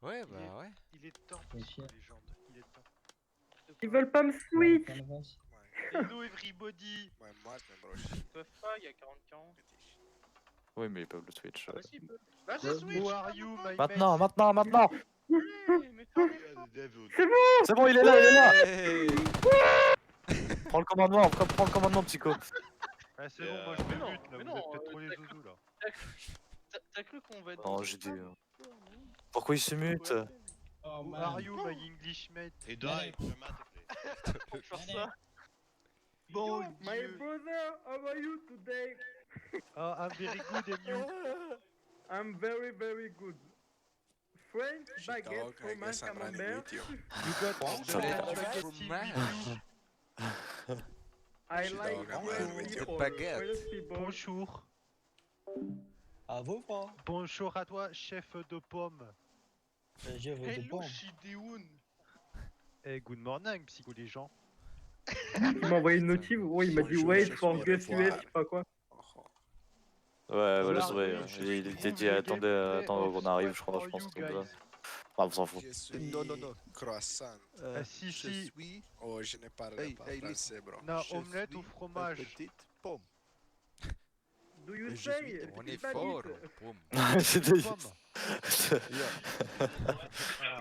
Ouais, bah ouais. Il est temps, Monsieur. légende. Il est temps. Ils veulent pas me switch. Hello everybody. Moje masne, broš. Ils peuvent pas, il y a 40-40. Oui, mais ils peuvent le switch. Ah bah si, ils peuvent. Vas-y, switch. Who are you, my Maintenant, maintenant, maintenant! Mais fais un effort. C'est bon, il est là, il est là! Hey. Prends le commandement, prends le commandement, psycho. Ah, c'est bon, moi je Mais me non, bute là, mais vous non, êtes peut-être trop les t'as zouzous là. T'as cru qu'on va être Non, dans j'ai une dit. table Pourquoi il se mute? Oh Who man. are you, my English mate? He died dramatically. pour faire Allez. ça? Bon My Dieu. brother, how are you today? Oh, I'm very good and you. I'm very very good. French Shit, baguette, dog, I fromage guess I'm running camembert. with you. You got French spaghetti fromage. with you. I Shit, like dog, I'm French running with you. people, Baguette. French people. Bonjour. À vos pas. Bonjour à toi, chef de pomme. Je veux de Hello bon. Shideun. Eh, good morning, psycho les gens. Il m'a envoyé une notif, gros, il m'a dit Bonjour, wait je for suis Gus au revoir. US, je sais pas quoi. Oh, oh. Ouais, voilà, Là, c'est vrai. Il était dit, attendez qu'on arrive, je pense que c'est comme ça. Ah, on s'en fout. Je suis Non, non, non. croissant. Ah, si, Je si. suis Oh, je ne parle Hey, pas hey, français, bro. Non, je omelette suis au fromage. une petite pomme. Do you Je say? suis- On petite est fort. babite? Boum. C'était. Pomme.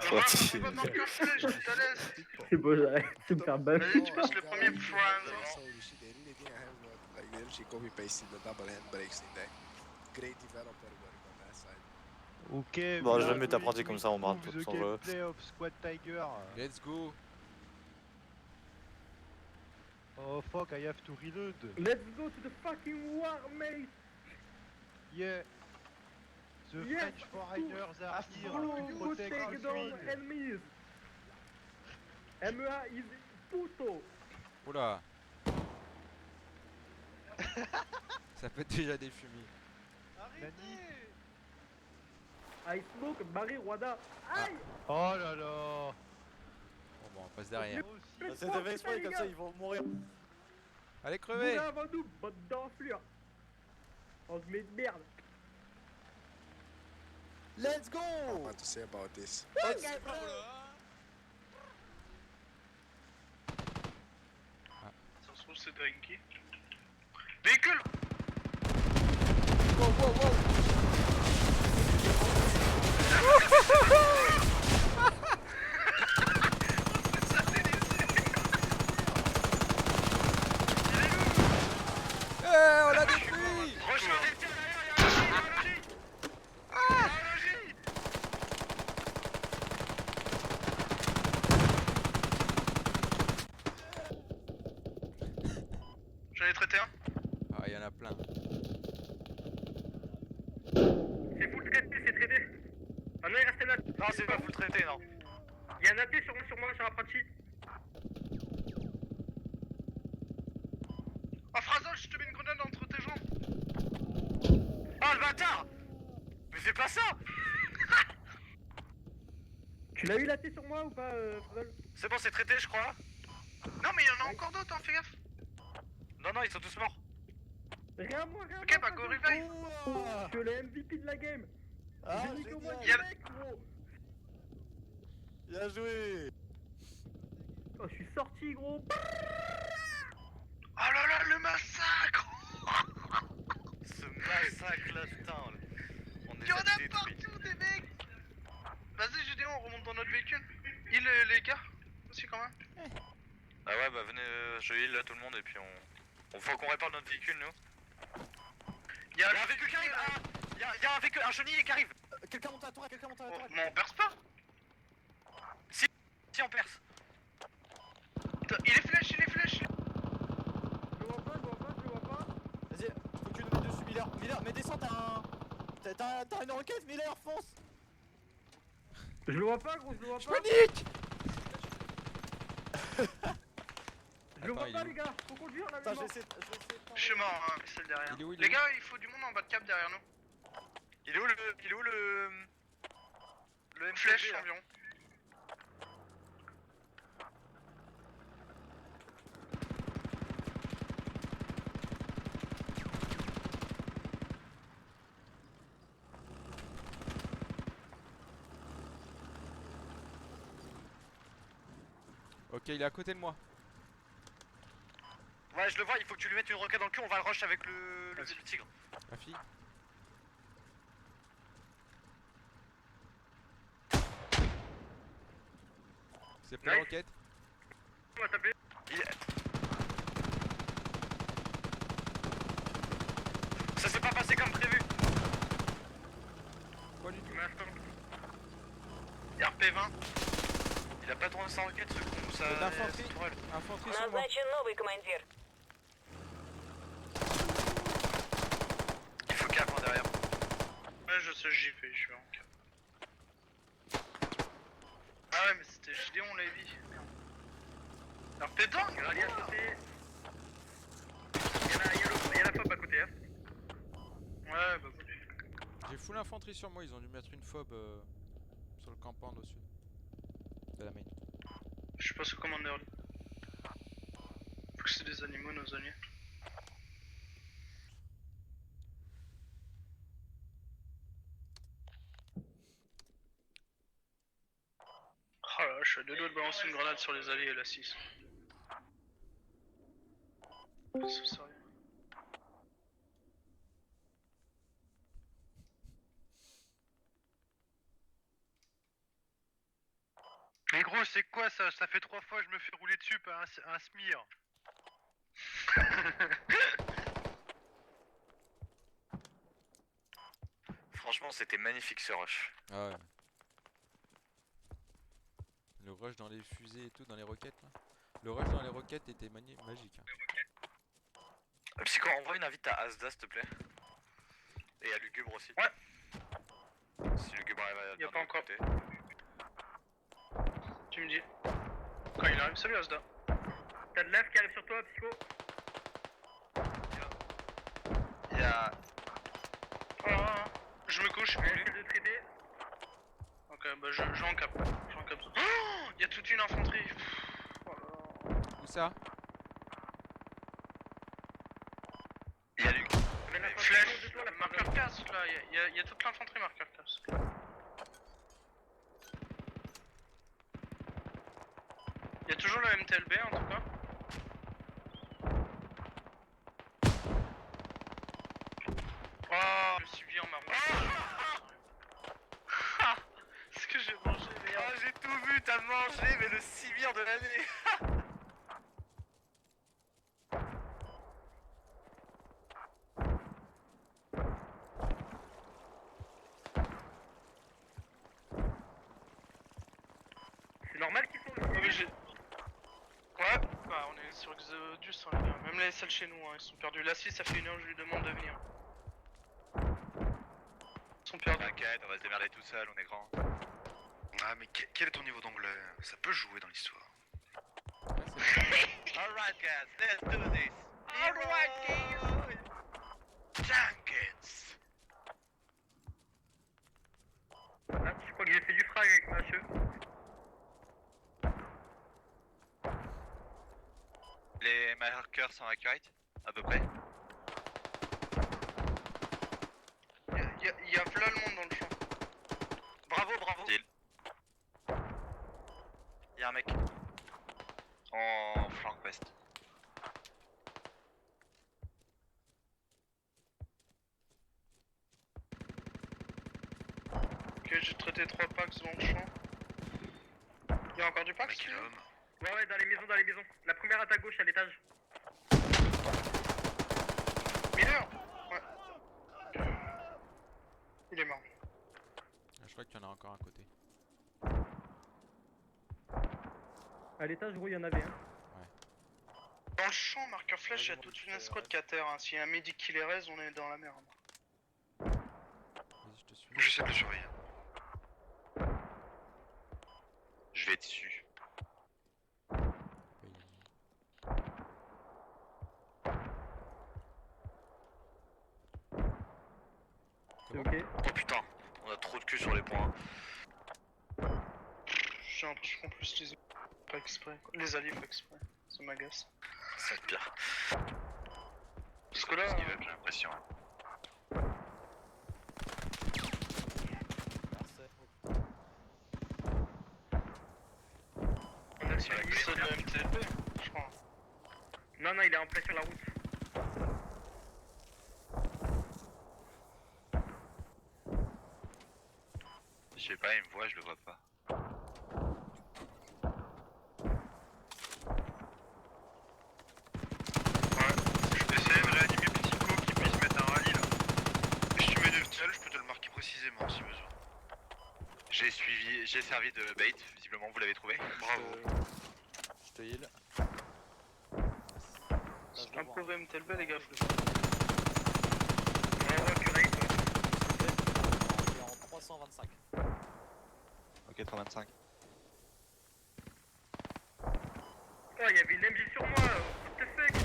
Gentil. On va manquer un flèche, je te laisse. Petite pomme. C'est beau, j'arrête de me faire battre. Vas-y, tu passes le premier friend. So, they really didn't have what, like, they actually copy pasted the double handbrakes in there. Great developer work on that side. Ok. Bon, we je vais are mettre apprenti comme ça, on going marque to tout the sans jeu. gameplay of Squad Tiger. Let's go. Oh fuck, I have to reload. Let's go to the fucking war, mate! Yeah. The Yes, French foreigners are here Go, to go protect take the down Swede. enemies! MEA is puto! Oula. Ça fait déjà des fumis. Nani. I smoke marijuana! Aïe! Oh là là. Bon, bon, on passe derrière. Moi aussi. Mais C'était fait exprès, comme ça ils vont mourir. Allez, Mourez crevez. avant nous, bande d'enflures! On se met de merde! Let's go! I don't know what to say about this. Ça se trouve, c'est Drinky. Véhicule! Eh, on l'a détruit. Rejoins les tirs derrière, y'a un logis! Y'a un logis! J'en ai traité un. Ah, il y en a plein. C'est full traité, c'est traité! Ah non, il restait là! Non, c'est pas full traité, non. Y'a un AP sur moi, sur apprenti! Oh, Frazol, je te mets une grenade entre tes jambes! Oh, le bâtard! Mais fais pas ça! Tu l'as eu la T sur moi ou pas, Frazol? C'est bon, c'est traité, je crois. Non, mais il y en a encore d'autres, hein, fais gaffe. Non, non, ils sont tous morts. Rien à moi, rien à Ok, moi! bah go Frazol. revive. Je suis le MVP de la game! Ah, J'ai niqué au moins génial. 10 mecs, gros! Bien joué! Oh, je suis sorti, gros! Oh là là, le massacre! Ce massacre là, putain. On Il y en a partout, des mecs! Vas-y, Gédéon, on remonte dans notre véhicule. Il les gars aussi, quand même. Ah ouais, bah venez, je heal là tout le monde et puis on faut qu'on répare notre véhicule nous. Il y a Y'a un véhicule qui arrive! Ah, y'a un véhicule, un chenille qui arrive! Quelqu'un monte à la tourelle, quelqu'un monte à la Oh, tourelle. mais on perce pas! Si on perce! Putain, il est flèche, il est flèche! Je le vois pas, je le vois pas, je le vois pas! Vas-y, faut que tu nous mettes dessus, Miller. Miller, mais descends, t'as une roquette, Miller, fonce! Je le vois pas, gros, je le vois pas! Panique. Je le vois Attends, pas, il est les gars! Faut conduire là, Attends, maintenant. j'essaie de Je suis mort, hein, celle derrière. Il est où, il est Les où gars, il faut du monde en bas de cap derrière nous. Il est où le MCB, Flèche là environ. Ok, il est à côté de moi. Ouais, je le vois, il faut que tu lui mettes une roquette dans le cul, on va le rush avec le tigre. La fille. C'est pris la Nice. roquette. On va taper. Ça s'est pas passé comme prévu. Quoi du tout? RP20. Il a pas tourné sa roquette, ce con, ça. C'est d'infanterie. Infanterie sur moi. новый командир. Il faut cap en derrière. Ouais, je sais, j'y vais, je suis en cas. Ah ouais, mais c'était Gideon, on l'a dit. RP20. Rallye à sauter. Il y a la fob à côté, hein. Ouais, bah oui. J'ai full infanterie sur moi, ils ont dû mettre une fob sur le campement au sud. De la main. Je suis pas sous commandeur là. Faut que c'est des animaux, nos alliés. Oh là, je suis à deux doigts de balancer une grenade sur les alliés et la 6. C'est sérieux. Mais gros, c'est quoi ça? Ça fait 3 fois que je me fais rouler dessus par un smear. Franchement, c'était magnifique ce rush. Ah ouais. Le rush dans les fusées et tout, dans les roquettes là. Le rush dans les roquettes était magique. Hein. Psycho, envoie une invite à Asda, s'il te plaît. Et à Lugubre aussi. Ouais. Si Lugubre arrive à. Y a de pas l'autre encore. côté. Tu me dis. Quand il arrive, salut Asda. T'as de l'AF qui arrive sur toi, Psycho. Y'a. Ah, je me couche, Un essaie de traiter. Ok, bah je en cap. Je en cap. Oh, y a toute une infanterie. Oh là. Où ça? Y'a Luc. Mais la Flèche, de toi, la marqueur casse là, y a toute l'infanterie marqueur casse. Y a toujours le MTLB en tout cas. Oh, le civil en marron. Ce que j'ai mangé, Ah, merde. j'ai tout vu, t'as mangé, mais le civir de l'année. C'est normal qu'ils sont Ah, mais j'ai. Ouais, bah on est sur Exodus, hein, les gars. Même les SL chez nous, hein, ils sont perdus. La 6, ça fait 1 heure, je lui demande de venir. Ils sont perdus. T'inquiète, on va se démerder tout seul, on est grand. Ah mais quel est ton niveau d'anglais? Ça peut jouer dans l'histoire. Alright guys, let's do this. Alright guys. Jankets. Ah, je crois que j'ai fait du frag avec ma cheveux. Les marqueurs sont accurate, à peu près. Y a plein le monde dans le champ. Bravo, bravo. Deal. Y'a un mec. En flank west. Ok, j'ai traité 3 packs dans le champ. Y'a encore du pack? Mais quel homme. Ouais, dans les maisons, dans les maisons. La première à ta gauche, à l'étage. Miller? Ouais. Il est mort. Ah, je crois qu'il y en a encore un côté. À l'étage, gros, il y en avait un. Dans le champ, marqueur flèche, y'a toute une escouade qui est à terre. Hein. S'il y a un médic qui les raise, on est dans la merde. Vas-y, je te suis. J'essaie de le surveiller. Je vais dessus. C'est ok. Oh putain, on a trop de cul sur les points. J'ai l'impression qu'en plus les pas exprès. Quoi. Les alliés pas exprès. Ça m'agace. C'est pire. Parce que là, J'ai l'impression. on a sur la C'est le MTB, je crois. Non, non, il est en plein sur la route. Je sais pas, il me voit, je le vois pas. Ouais, je vais essayer de réanimer Psycho qui puisse mettre un rallye là. Si tu mets 9 seul, je peux te le marquer précisément si besoin. J'ai servi de bait, visiblement vous l'avez trouvé. Bravo. Je te heal. Un pauvre MTB, les gars. On va curer, quoi. Il est en 325. Ok, 325. Oh, il y avait une MJ sur moi. What the fuck?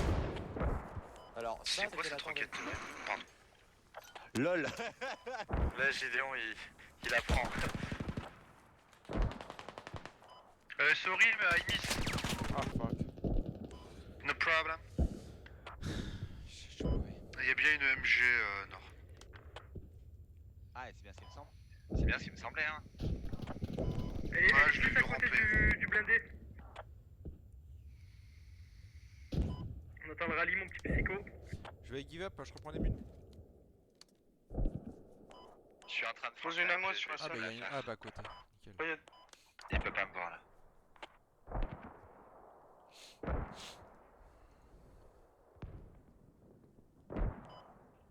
Alors, ça, C'est quoi c'était la cette roquette? tendance. Pardon. LOL. Là, Gideon, il apprend. Sorry, mais I miss. Ah fuck. No problem. Je suis mauvais. Il y a bien une MG nord. Ah, c'est bien ce qui me semble. C'est bien ce qui me semblait, hein. Elle est Ouais, je l'ai juste à vu côté ramper. du blindé. On attend le rallye, mon petit psycho. Je vais give up, je reprends les mines. Je suis en train de Pose une ammo sur la Ah bah salle. y'a une... Ah bah à côté. Nickel. Ouais, Il peut pas me voir là.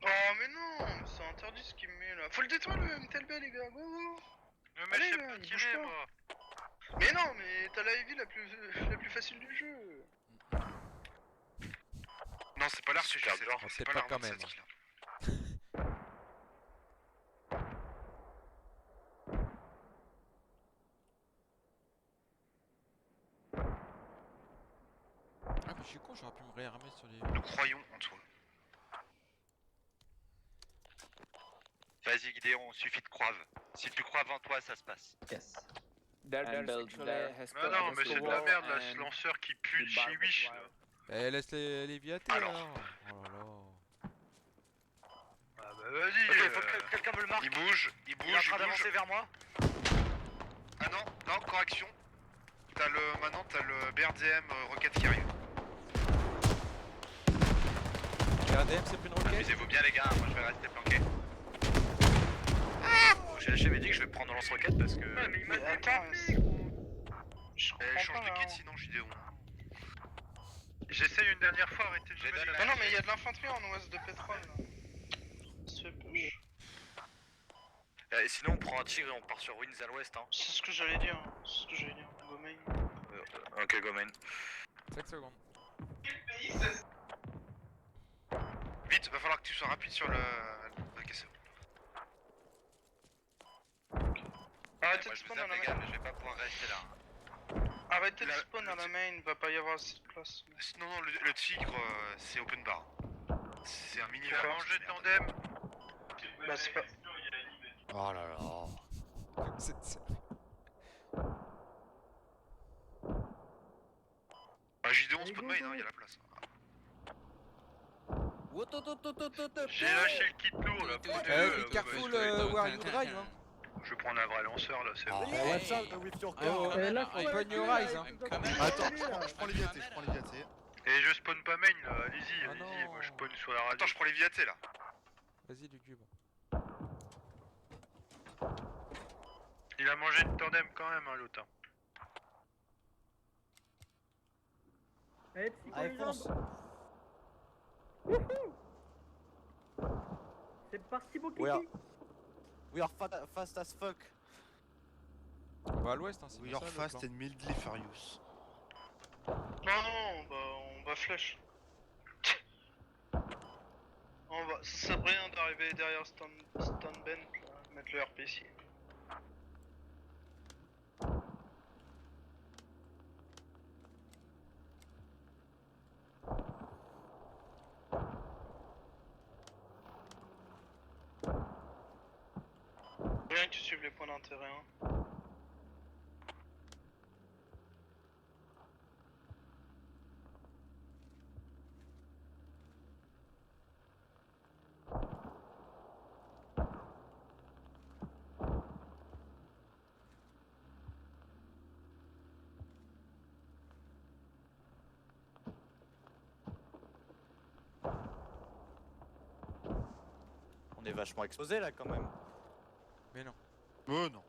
Oh mais non, c'est interdit ce qu'il me met là. Faut le détruire le MTLB les gars, go go. Mais Allez, je sais là, pas il bouge tirer pas. moi. Mais non, mais t'as la heavy la plus facile du jeu. Non, c'est pas l'arc que Super j'ai, dur. c'est Peut-être pas pas l'arc quand 27 même. qu'il a. Ah mais je suis con, j'aurais pu me réarmer sur les... Nous croyons en toi. Vas-y, Gideon, suffit de croire. Si tu crois en toi, ça se passe. Yes. Non, non, mais c'est de la merde là, ce lanceur qui pue de chez Wish là. Eh laisse les viater Alors. alors. Oh là là. Ah bah vas-y. Ok, faut que quelqu'un me le marque. Il bouge, il Il est en bouge, train il bouge. d'avancer vers moi. Ah non, non, correction. Maintenant t'as le BRDM roquette qui arrive. RDM c'est pris une roquette. Amusez-vous bien, les gars, moi je vais rester planqué. Bon, j'ai lâché mes dicks, je vais prendre lance-roquette parce que. Ouais, mais il m'a Mais dépassé, attends, gros. Je comprends Change pas, de hein. kit sinon Gideon. J'essaye une dernière fois, arrêtez de J'ai me dalle dire. à Mais non, mais il y a de l'infanterie en ouest de pétrole là. Ça se fait push. Sinon, on prend un tigre et on part sur Winds à l'ouest, hein. C'est ce que j'allais dire, hein. C'est ce que j'allais dire. Go main. Ok, go main. 5 secondes. Vite, va falloir que tu sois rapide sur le KSO. Arrêtez Moi de je vous spawn à aime, la les gars, main. mais je vais pas pouvoir rester là. Arrêtez de La- spawn à la main, va pas y avoir assez de place. Non, non, le tigre, c'est open bar. C'est un mini On va manger de tandem. Bah c'est pas... Oh là là. C'est- Ah, Gideon, spawn main, hein, il y a la place. J'ai lâché le kit lourd là. pour Be careful where you drive hein. Je vais prendre un vrai lanceur là, c'est bon. Oh, watch out with your Oh, car. open your eyes hein. Attends, je prends les viatés, je prends les viatés. Et je spawn pas main là, allez-y, Ah allez-y, non. moi je spawn sur la radio. Attends, je prends les viatés là. Vas-y Lugubre. Il a mangé de tandem quand même hein, l'autre. Allez, psycho, Allez, les fonce. jambes. C'est parti, mon We are, kiki. we are fast as fuck. On va à l'ouest hein, c'est We bien are ça, le fast plan. and mildly furious. Non, on va flash. Ça sert à rien d'arriver derrière Stand Bent là, mettre le RP ici. Rien que tu suives les points d'intérêt. Hein. On est vachement exposé là quand même. Mais non. Non.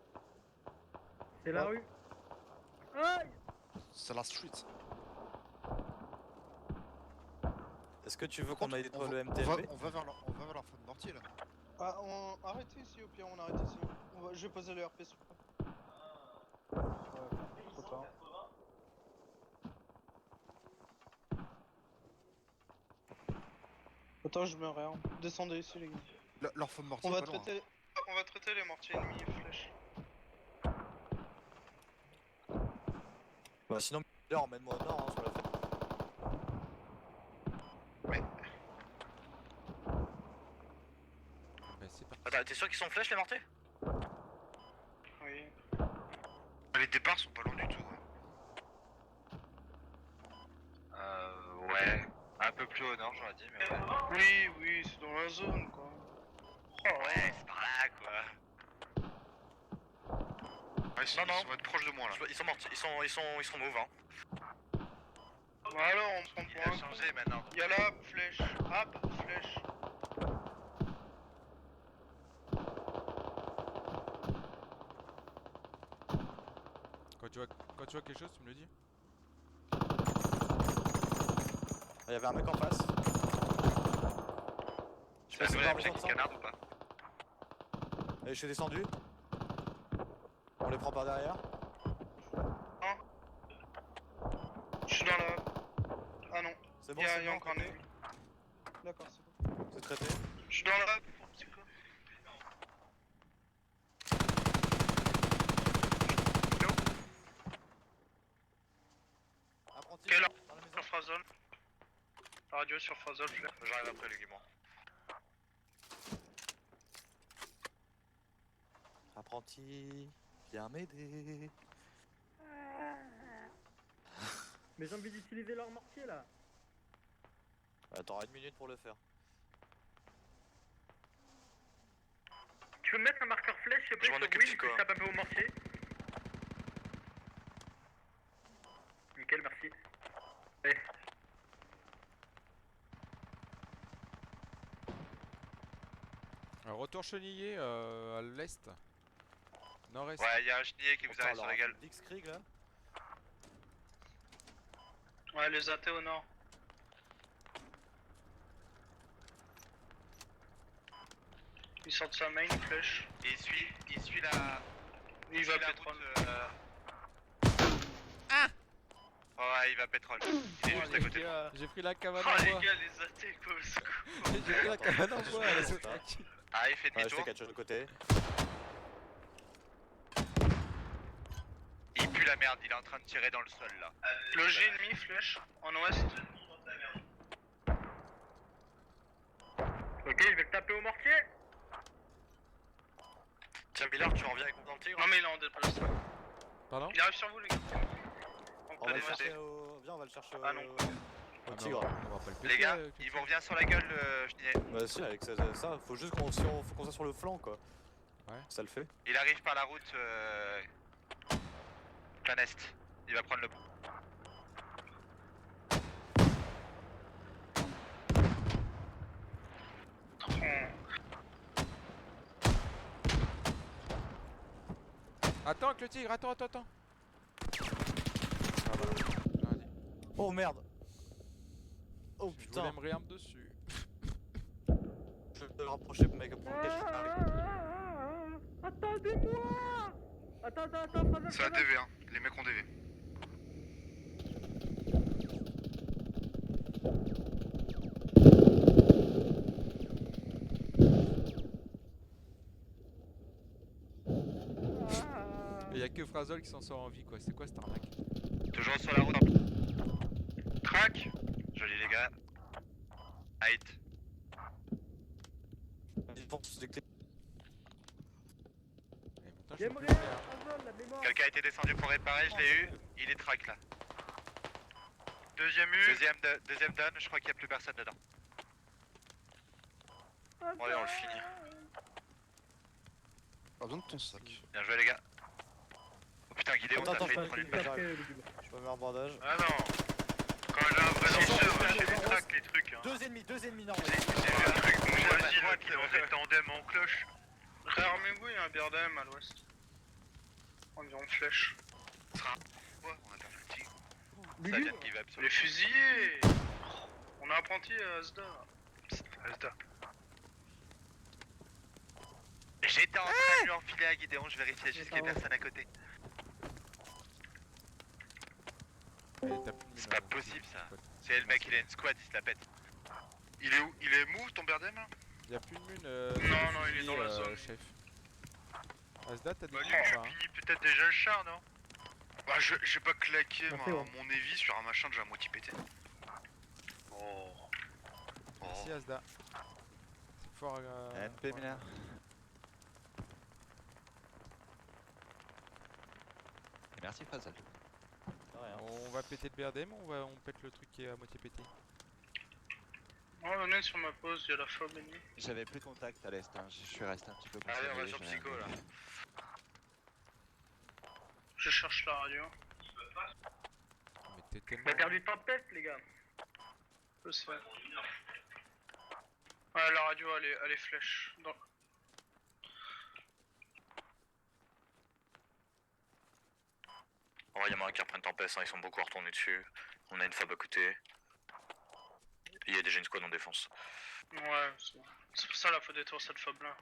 C'est la rue. Aïe! C'est la street. Est-ce que tu veux qu'on aille On dans va- le on MTLB? va vers leur fond de mortier là. Ah, arrêtez ici, au pire, on arrête ici. Je vais poser le RP sur. Ouais, trop tard. Attends, je me réarme. Descendez ici, les gars. Leur fond de mortier. On va pas loin, traiter. On va traiter les mortiers ennemis et flèches. Bah sinon, Miller, emmène-moi au nord, hein, sur la fête. Bah c'est parti. Attends, t'es sûr qu'ils sont flèches les mortiers? Oui. Les départs sont pas loin du tout. Ouais. Un peu plus au nord, j'aurais dit, mais ouais. Oui, oui, c'est dans la zone quoi. Oh ouais, c'est par là quoi. Ouais, ils Non, non. vont être proches de moi là. Ils sont mortiers, ils sont mauves hein. Bon alors, on prend Il pour a un changé con. maintenant. Y'a là, flèche. Hop, flèche. Quand tu vois quelque chose, tu me le dis. Il y avait un mec en face. Tu vas c'est nous pas l'objet besoin de qui ça. canarde ou pas? Allez, je suis descendu. On les prend par derrière. Je suis dans la... Ah non, C'est bon, y'a c'est bon. encore un ennemi. D'accord, c'est bon. C'est traité. Je suis dans la... C'est quoi? Apprenti. Quelle heure? Dans la maison. Sur Frazol. Radio sur Frazol, flèche. J'arrive après les guimauves. Apprenti, viens m'aider. Mais j'ai envie d'utiliser leur mortier là. T'auras 1 minute pour le faire. Tu peux me mettre un marqueur flèche, s'il te plaît, Je m'en sur occupe, Will, Chico, que je hein. tape un peu au mortier. Nickel, merci. Allez. Alors, retour chenillé à l'est. Nord-est. Ouais, y'a un chenillé qui vous arrive sur la gueule. Dix-Krieg là. Ouais, les athées au nord. Il sort de sa main, flèche. Et il suit la... Il va la pétrole. route, Ouais, il va pétrole. Il est juste à côté. J'ai pris la cabane Oh en les bois. gars, les athées quoi, au secours. J'ai pris la cabane en bois, là, c'est tranquille. Ah, il fait Ouais, je demi-tour. fais catch de côté. Il pue la merde, il est en train de tirer dans le sol là. Logis ennemi, flèche. En ouest. Ok, je vais le taper au mortier. Tiens, Miller, tu reviens avec mon tigre? Non mais il est en déplacement. Pardon? Il arrive sur vous les gars. On va le Allez, chercher au... Viens, on va le chercher au... Ah non. au Ah, mais tigre. on va pas le péter. Les gars, il vous revient sur la gueule le chenillé. Bah si, avec ça, faut juste qu'on faut qu'on soit sur le flanc quoi. Ouais. Ça le fait. Il arrive par la route plein est. Il va prendre le pont. Attends avec le tigre, attends. Oh merde. Oh Je putain. voulais me réarme dessus. Je vais te rapprocher pour make up pour le cache qui t'arrive. Attendez-moi. Attends, Frazol, C'est la Frazol. DV, hein. Les mecs ont DV. Et y'a que Frazol qui s'en sort en vie quoi, c'est quoi cette arnaque? Toujours sur la route. Crac. Joli les gars. Height. Ils font tous des clés. Et pourtant, je suis J'aimerais, plus clair. Frazol, la mémoire. Quelqu'un a été descendu pour réparer, je l'ai eu. Il est track là. Deuxième U. Deuxième down, je crois qu'il n'y a plus personne dedans. Bon allez, on le finit. Pas besoin de ton sac. Bien joué les gars. Oh putain, Guidéon, Attends, t'as fait attends, une j'arrive. première Je me mets un bandage. Ah non. Quand j'ai un vrai lanceur, j'ai des tracks, les trucs. Hein. Deux ennemis, non. J'ai vu un truc, donc vas-y, là, qui lance des tandems en cloche. Réarmez-vous, il y a un BRDM à l'ouest. Environ flèche. Ouais, on a perdu le tigre. Ça vient de give up. Les fusillés. On a apprenti à Asda. Asda. J'étais en train de lui enfiler à Gideon, je vérifiais juste qu'il y ait personne à côté. Allez, t'as plus de C'est mine, pas hein, possible ça. pote. C'est le mec, il a une squad, il se la pète. Il est où? Il est mou ton BRDM là? Y'a plus de mune. Non, il est dans la zone. Chef. Asda, t'as des Bah mines lui, ou je pas, hein? finis peut-être déjà le char, non? Bah j'ai pas claqué Merci, ouais. mon Evi sur un machin déjà à moitié pété. Oh. Merci Asda. C'est fort. NP mineur. Merci Fazal. On va péter le BRDM ou on pète le truc qui est à moitié pété? Ouais, venez sur ma pause, il y a la fob ennemie. J'avais plus contact à l'est, hein. Je suis resté un petit peu Allez, on va concentré, sur j'avais Psycho un- là. Je cherche la radio. Mais t'es tellement. On a perdu Tempest, les gars. Je sais. Ouais, la radio, elle est flèche. En vrai, il y a moyen qu'ils reprennent Tempest, hein, ils sont beaucoup retournés dessus. On a une fob à côté. Il y a déjà une squad en défense. Ouais, c'est pour ça la faut détruire cette fob là.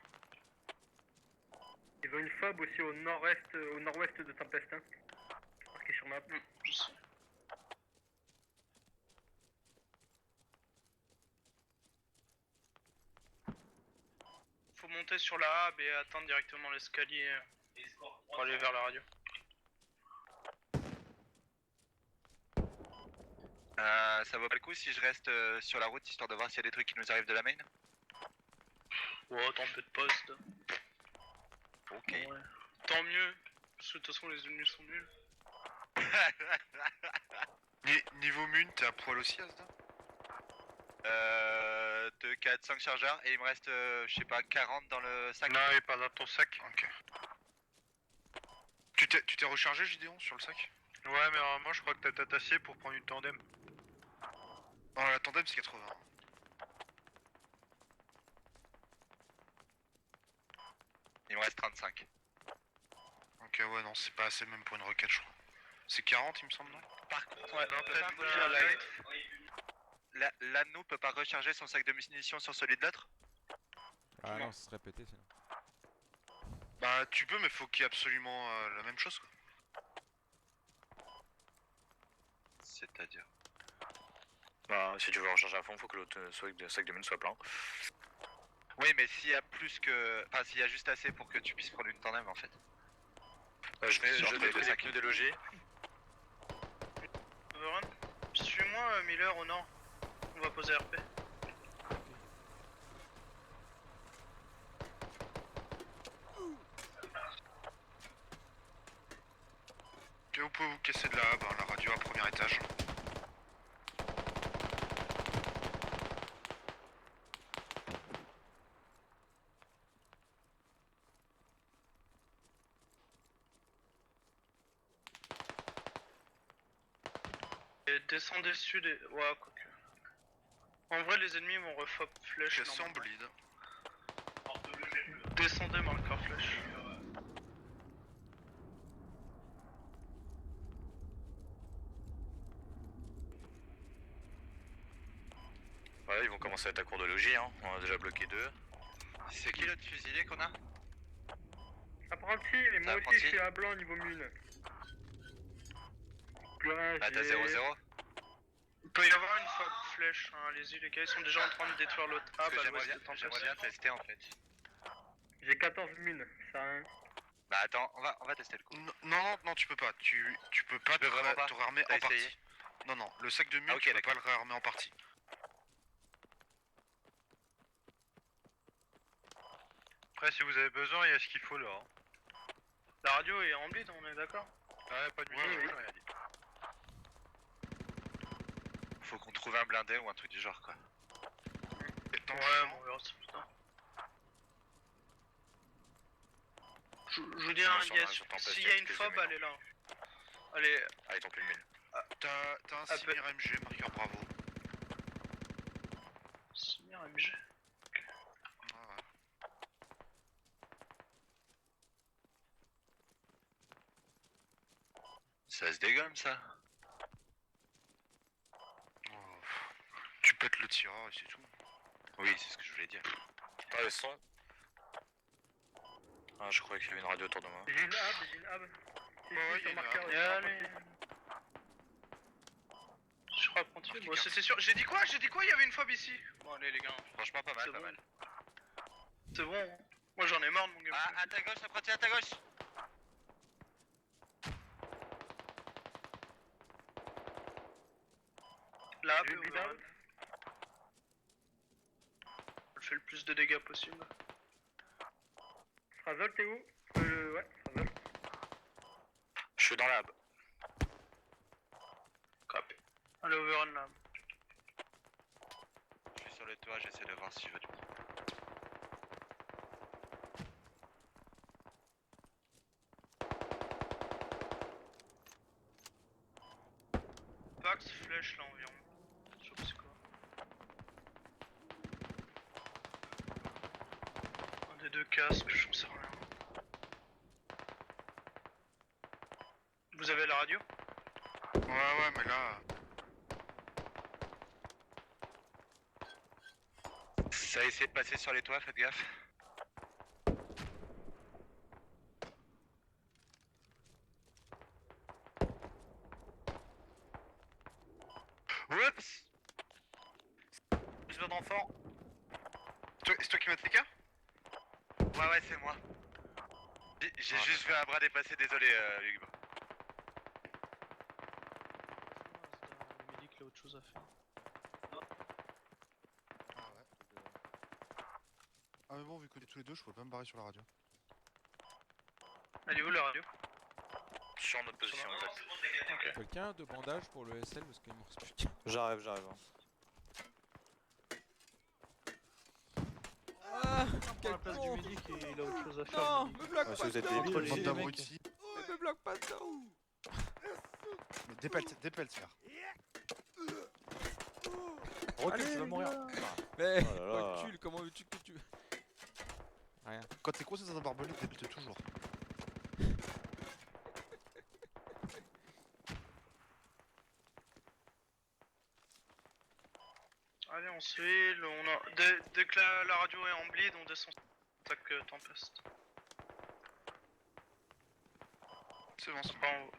Il y avait une fob aussi au nord-est de Tempest, hein. Marqué sur map. Je sais. Faut monter sur la hub et atteindre directement l'escalier pour aller vers la radio. Ça vaut pas le coup si je reste sur la route histoire de voir s'il y a des trucs qui nous arrivent de la main? Ouais, tant peu de poste. Ok. Ouais. Tant mieux, parce que de toute façon les ennemis sont nuls. Niveau mun, t'es à poil aussi Asda? 2, 4, 5 chargeurs et il me reste, je sais pas, 40 dans le sac. Non, il est pas dans ton sac. Ok. Tu t'es rechargé Gideon sur le sac? Ouais, mais moi je crois que t'as ta tassé pour prendre une tandem. Oh, la tandem c'est 80. Il me reste 35. Ok, ouais, non, c'est pas assez même pour une roquette, je crois. C'est 40, il me semble, non? Par contre, Ouais, l'anneau peut pas recharger son sac de munitions sur celui de l'autre? Ah non, ce serait pété sinon. Bah, tu peux, mais faut qu'il y ait absolument la même chose, quoi. C'est-à-dire? Bah, si tu veux recharger à fond, faut que l'autre sac de mine soit plein. Oui, mais s'il y a plus que... Enfin, s'il y a juste assez pour que tu puisses prendre une tandem, en fait. Je vais des sacs de logis. Overrun, suis-moi Miller au nord. On va poser RP. Ok, vous pouvez vous casser de là, la radio à premier étage. Et descendez sud et... Ouais, quoique. En vrai, les ennemis vont refop flèche. Cassé en normalement. bleed. Descendez marqueur flèche. Ouais, ils vont commencer à être à court de logis, hein. On a déjà bloqué 2. C'est qui l'autre fusilier qu'on a? Apprenti, mais moi Apprenti. aussi je suis à blanc niveau mun. Plein, Ah, t'as 0-0? Il peut y avoir une fob flèche, hein. Allez-y les gars, ils sont déjà en train de détruire l'autre hub Parce que à j'aimerais l'ouest de bien, Tempest. tester en fait. J'ai 14 mun, ça hein. Bah attends, on va tester le coup. Non, tu peux pas. Tu peux pas peux vraiment pas. te réarmer T'as en partie. essayé? Non, le sac de mun, Ah, ok, tu peux pas d'accord. le réarmer en partie. Après, si vous avez besoin, il y a ce qu'il faut là. Hein. La radio est en bleed, on est d'accord? Ouais, pas du tout, oui. j'ai rien dit. Faut qu'on trouve un blindé ou un truc du genre quoi. Et dans le Ouais, champ, bon, on verra ça plus tard. Je vous dis, hein, Sinon, sur Tempest, s'il il y a une quelques fob, éléments. elle est là. Allez, Ah, ils t'ont plus le mille. t'as un Ah, Simir MG, marqueur bravo. Simir MG. Ça se dégomme ça. Oh, tu pètes le tireur et c'est tout. Oui, c'est ce que je voulais dire. Ah, le son. Ah, je croyais qu'il y avait une radio autour de moi. J'ai une hub. Si, Ouais, sur il y a une marqueur, hub. sur Allez. marqueur. Je crois continuer. Bon, c'était sûr. J'ai dit quoi? Il y avait une fob ici. Bon, allez, les gars. Franchement, pas mal, C'est pas bon. mal. C'est bon. Hein. Moi, j'en ai marre de mon gameplay. Ah, à ta gauche, apprenti, à ta gauche. Là, J'ai bleed out. je fais le plus de dégâts possible. Strazol, t'es où? Ouais, Strazol. Je suis dans la hub. Cap. Allez, overrun là. Je suis sur le toit, j'essaie de voir si je vois du monde. Pax, flèche là environ. Je sais pas c'est quoi. Un des deux casques, j'en sais rien. Vous avez la radio? Ouais, mais là. Ça a essayé de passer sur les toits, faites gaffe. Oups! Besoin d'enfant. C'est toi qui m'as TK? Ouais, c'est moi. J'ai juste vu un bras dépasser, désolé, Hugues. Le médic, il a autre chose à faire. Ah mais bon, vu qu'on est tous les deux, je pourrais pas me barrer sur la radio. Elle est où la radio? Je suis en autre position, exact. Quelqu'un a de bandage pour le SL parce qu'il m'en reste plus qu'un. J'arrive. Ah, Prends quel la place con. du médic et il a autre chose à faire. Non, le médic. me bloque Ouais, si pas vous êtes dedans. débiles, les bande mecs. d'abrutis. Mais me bloque pas dedans. Mais dépelle, frère. Recule, tu vas mourir. Mais Oh là là. recule, comment veux-tu que tu... Rien. Quand t'es coincé dans un barbelé, dépelle toujours. Allez, on se file, on a... Dès que la radio est en bleed, on descend. Attaque Tempest. C'est bon, c'est Pas en haut.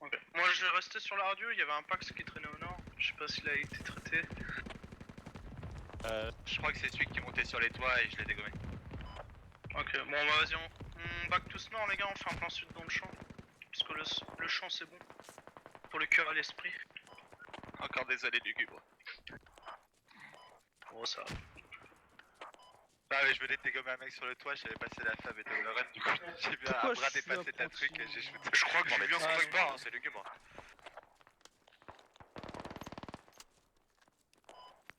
Ok. Moi je vais rester sur la radio, il y avait un Pax qui traînait au nord. Je sais pas s'il a été traité. Je crois que c'est celui qui est monté sur les toits et je l'ai dégommé. Ok, bon bah vas-y, on back tous nord les gars, on fait un plan sud dans le champ. Parce que le champ c'est bon. Pour le cœur et l'esprit. Encore désolé, lugubre. Bon ça va. Ah mais je venais de dégommer un mec sur le toit, j'avais passé la femme et de le run, du coup j'ai vu Pourquoi un bras je suis dépasser ta approché truc et j'ai shooté. Je crois que j'ai bien c'est son pas, c'est lugubre.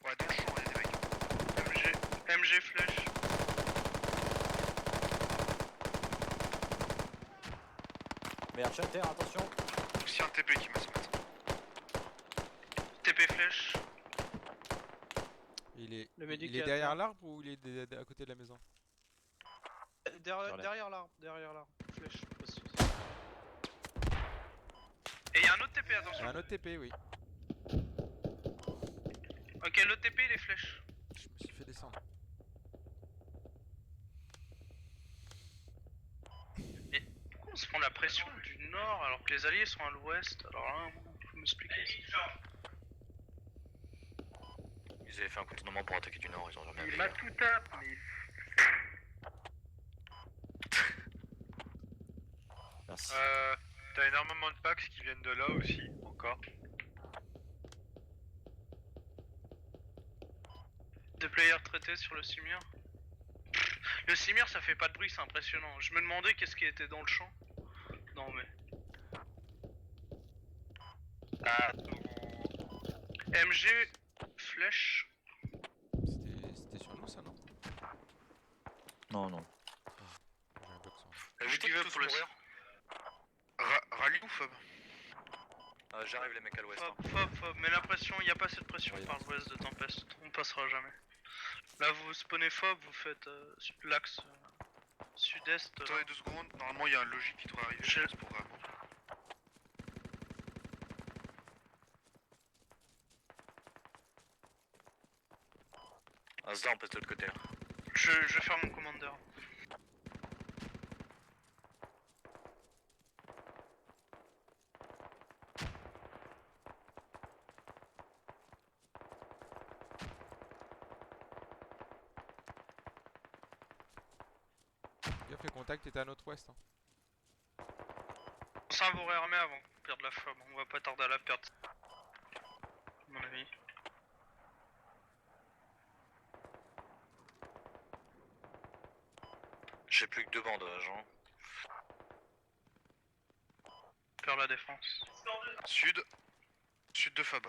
Ouais, dans le champ, il y a des mecs. MG flèche. Merde, chatter, attention. C'est un TP qui m'a ce matin. TP flèche. Il est, Le médic il est est à derrière terre. l'arbre ou il est à côté de la maison? Derrière l'arbre, flèche. Précise. Et il y a un autre TP, Il y attention. a un autre TP, oui. Ok, l'autre TP il est flèche. Je me suis fait descendre. Pourquoi on se prend la pression du nord alors que les alliés sont à l'ouest? Alors là, faut m'expliquer ça. Ils avaient fait un contournement pour attaquer du nord, ils ont jamais Il vu. m'a tout tape, mais... Merci. T'as énormément de packs qui viennent de là aussi, encore. Deux players traités sur le Simir. Le Simir ça fait pas de bruit, c'est impressionnant. Je me demandais qu'est-ce qui était dans le champ. Non mais... Ah, MG, flèche. C'était sur nous ça, non? Non. J'ai un bug sur moi. je qui veut pour le Rallye ou Fob? J'arrive les mecs à l'ouest. Fob, mais la pression, il n'y a pas assez de pression Ouais, par l'ouest de Tempest. On passera jamais. Là vous spawnez Fob, vous faites l'axe sud-est. Attendez 2 secondes, normalement il y a un logique qui doit arriver, je pense, pour vraiment. Asda on passe de l'autre côté là. Je vais faire mon commandeur. Gaffe, le contact était à notre ouest. Hein. Pensez à vous réarmer avant de perdre la femme, on va pas tarder à la perdre. À mon avis. J'ai plus que 2 bandages. Hein. Perdre la défense. Sud. Sud de Fab.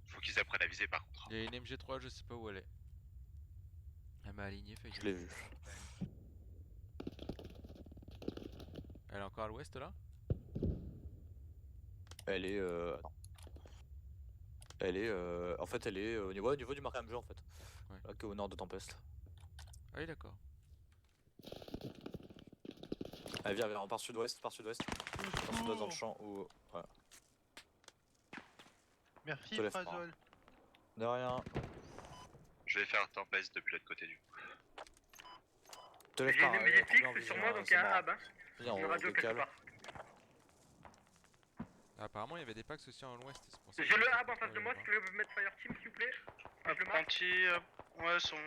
Faut qu'ils apprennent à viser par contre. Il y a une MG3, je sais pas où elle est. Elle m'a aligné, fait Je l'ai vu. Elle est encore à l'ouest là? Elle est non. Elle est en fait elle est au niveau du marquage MG en fait. Ouais. Là, qui est au nord de Tempest. Ah oui, d'accord. Allez viens, par sud-ouest, par sud-ouest. Par sud-ouest dans le champ ou... Ouais. Merci Te lève pas. Frazol. De rien. Je vais faire tempeste depuis l'autre côté du coup. Te lève J'ai pas. une hein, MG viens, fixe sur viens, moi, donc il c'est y a un mort. hub. Hein. Viens, Une on radio quelque décale. part. Apparemment, il y avait des packs aussi en l'ouest. C'est pour ça que J'ai je le sais hub pas en face de où moi, il si tu veux mettre fire team s'il vous plaît. Simplement. Apprenti, ouais, son. Ouais.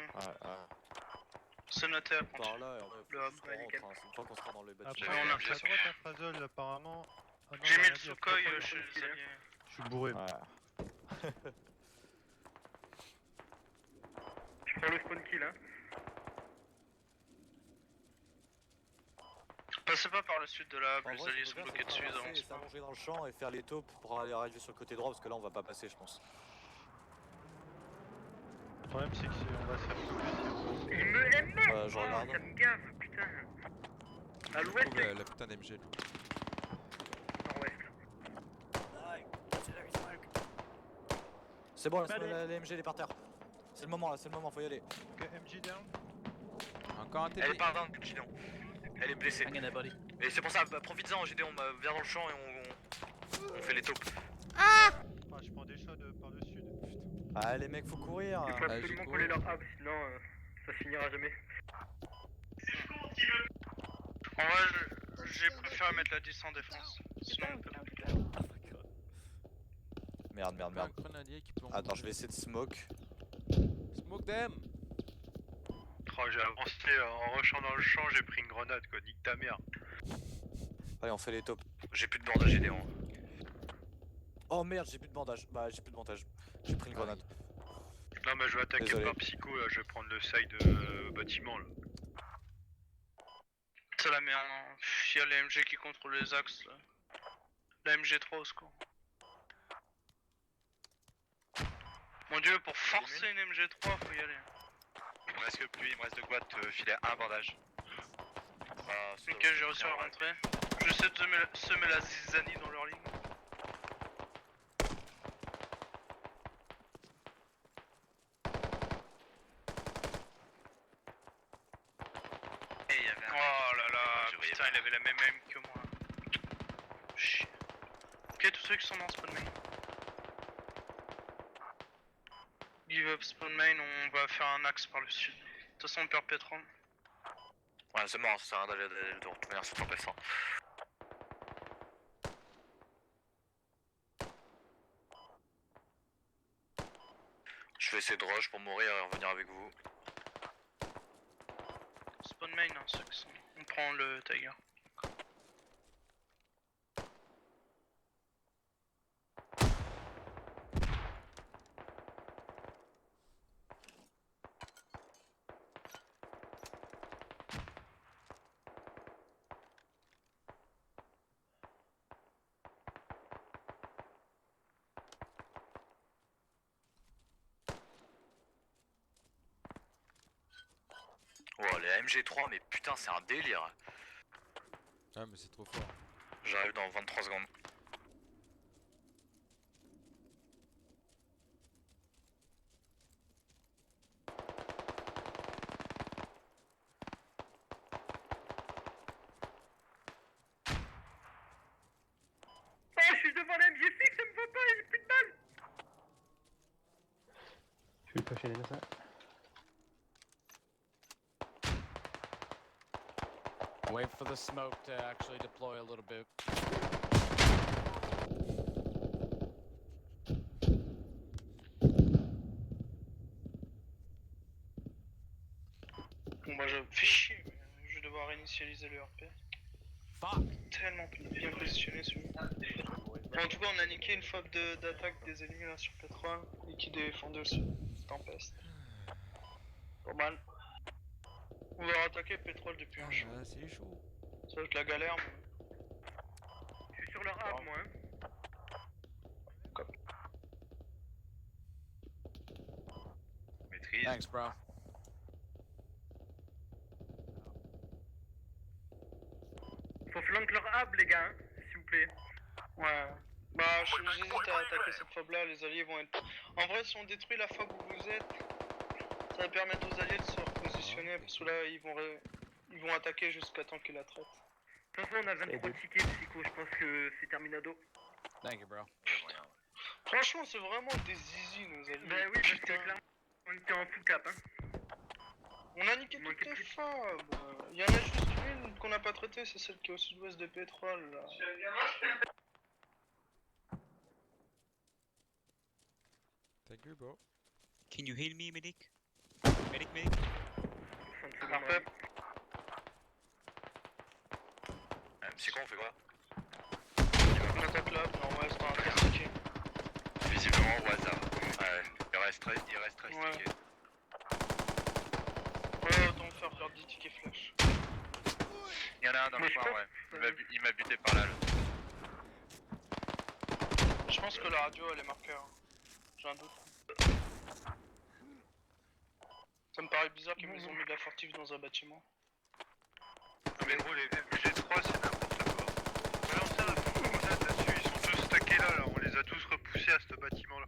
C'est noté apprenti. Par là, et on Le va hub, juste ouais, qu'on nickel. rentre, hein. C'est une fois qu'on sera dans le bâtiment. Après, on a on a fait à droite à Frazol apparemment. Ah non, J'ai on a mis rien le dit, Sukhoi après, chez les alliés. Je suis bourré. Ouais. Je prends le spawn kill. Hein. Passez pas par le sud de la hub, En les vrai, alliés ce sont qu'on peut bloqués faire, dessus, c'est ils avancent traverser, pas. s'allonger dans le champ et faire les taupes pour aller arriver sur le côté droit parce que là on va pas passer je pense. Le problème c'est que on va se faire couper si on Il me aime. Je regarde. Ça me gaffe, putain. À l'ouest, trouve la putain d'MG là. nord-ouest. C'est bon, la MG elle est par terre. C'est le moment là, c'est le moment, faut y aller. Ok, MG down. Encore un TP. Elle est pas dans Gideon. Elle est blessée. Et c'est pour ça, bah, profites-en Gideon, viens dans le champ et on fait les taupes. Ah, je prends des shots par le sud. Ah les mecs faut courir. Il faut Ah, absolument j'ai coller couru. leur hub, sinon ça finira jamais. En vrai, j'ai préféré mettre la 10 en défense. Sinon, on peut. Merde. Un grenadier qui plombe. Attends, je vais essayer de smoke. Smoke them. Oh, j'ai avancé en rushant dans le champ, j'ai pris une grenade quoi, nique ta mère. Allez, on fait les taupes. J'ai plus de bandage Gideon. Oh merde, j'ai plus de bandage. Bah j'ai plus de bandage. J'ai pris une grenade. Non mais je vais attaquer Désolé. par psycho là, je vais prendre le side bâtiment là. C'est la merde, hein. Il y a les MG qui contrôlent les axes là. La MG3 au secours. Mon dieu, pour forcer une MG3, faut y aller. Il me reste que plus, il me reste de quoi te filer un bandage. Ok, j'ai réussi à rentrer. J'essaie de semer la zizanie dans leur ligne. Et il y avait un Oh là là, je voyais putain, pas. il avait la même aim que moi. Chier. Ok, tous ceux qui sont dans spawn main. Give up spawn main, on va faire un axe par le sud. De toute façon, on perd pétrole. Ouais, c'est mort, ça sert à rien d'aller de toute manière sur tempête. Je vais essayer de rush pour mourir et revenir avec vous. Spawn main, hein, ceux qui sont. On prend le Tiger. Oh, les MG3, mais putain, c'est un délire. Ah, mais c'est trop fort. J'arrive dans 23 secondes. pushing in, is it? Wait for the smoke to actually deploy a little bit. Bon bah je fais chier, mais je vais devoir réinitialiser le RP. Fuck! Tellement bien positionné celui-là. Bon, en tout cas on a niqué une fob d'attaque des ennemis là sur P3 et qui défendait aussi Tempest. Pas mal. On va attaquer P3 depuis un champ. Ah, c'est chaud. Ça va être la galère mais... Je suis sur leur hub, moi. Hein. Maîtrise. Thanks, bro. Faut flanquer leur hub, les gars, hein, s'il vous plaît. Ouais. Bah j'hésite à attaquer cette fob là, les alliés vont être... En vrai si on détruit la fob où vous êtes, ça va permettre aux alliés de se repositionner parce que là ils vont attaquer jusqu'à temps qu'ils la traitent. De toute façon, on a 23 tickets, Psycho, je pense que c'est terminado. Thank you, bro. Franchement c'est vraiment des zizi nos alliés. Bah oui, parce que Putain. clairement, on était en full cap, hein. On a niqué Il toutes manquait les plus. fobs. Il y en a juste une qu'on n'a pas traitée, c'est celle qui est au sud-ouest de P3 là. Thank you, bro. Can you heal me, medic? Medic, medic? 60 secondes. Parfait. Psycho, on fait quoi? On attaque là, nord-ouest, dans un très stické. Visiblement au hasard. Ouais, il reste très Ouais. stické. Ouais, autant faire perdre 10 tickets flash. Il y en a un dans Mais le je coin, pense- ouais. Il m'a buté par là, l'autre. Je pense que la radio elle est marquée. Hein. J'ai un doute. Ça me paraît bizarre qu'ils ont mis de la fortive dans un bâtiment. Mais gros, les MG3 c'est n'importe quoi. Balance ça, là-dessus, ils sont tous stackés là, on les a tous repoussés à ce bâtiment là.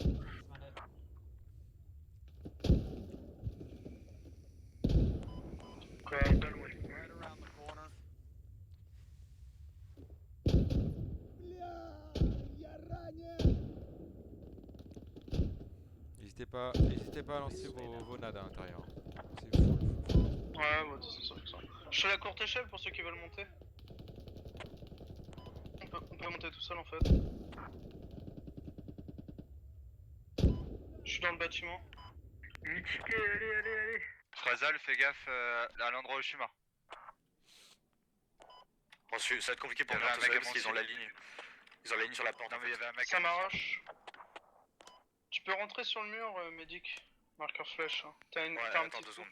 Quoi, Right around the corner. N'hésitez pas à lancer vos nades à l'intérieur. C'est fou. Ouais, bah c'est ça. Je fais la courte échelle pour ceux qui veulent monter. On peut monter tout seul en fait. Je suis dans le bâtiment. 8 tickets, allez. Frasal, fais gaffe à l'endroit où je suis mort. Bon, ça va être compliqué pour Il y moi avait un parce mec qu'ils ont la ligne. Ils ont la ligne sur la porte. Non mais il y avait un mec. Ça m'arrache. Tu peux rentrer sur le mur, Medic. Marqueur flèche. Hein. T'as un attends petit 2 trou. secondes.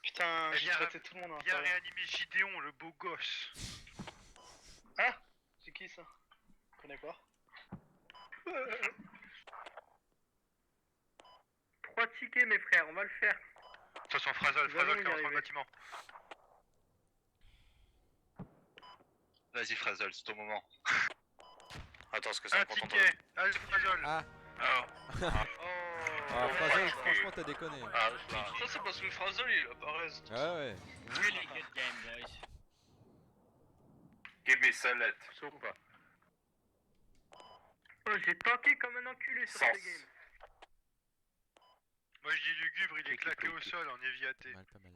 Putain, Eh j'ai bien, traité tout le monde. Viens Hein, réanimer Gideon, le beau gosse. Ah, c'est qui ça? Je connais pas. 3 tickets, mes frères, on va le faire. De toute façon, Frasal Nous allons qui y rentre dans le arriver. bâtiment. Vas-y, Frasal, c'est ton moment. Attends, parce que c'est Un important. ticket. Allez, Frasal. Ah. Ah. Ah, Frasal, franchement, t'as déconné. Ah, Ça, c'est parce que Frasal il apparaît. Ah ouais. Really good game, guys. Give me salad. Soupe. Oh, j'ai tanké comme un enculé sur Sens. ce game. Moi je dis lugubre, il est claqué au sol en éviaté. Pas mal.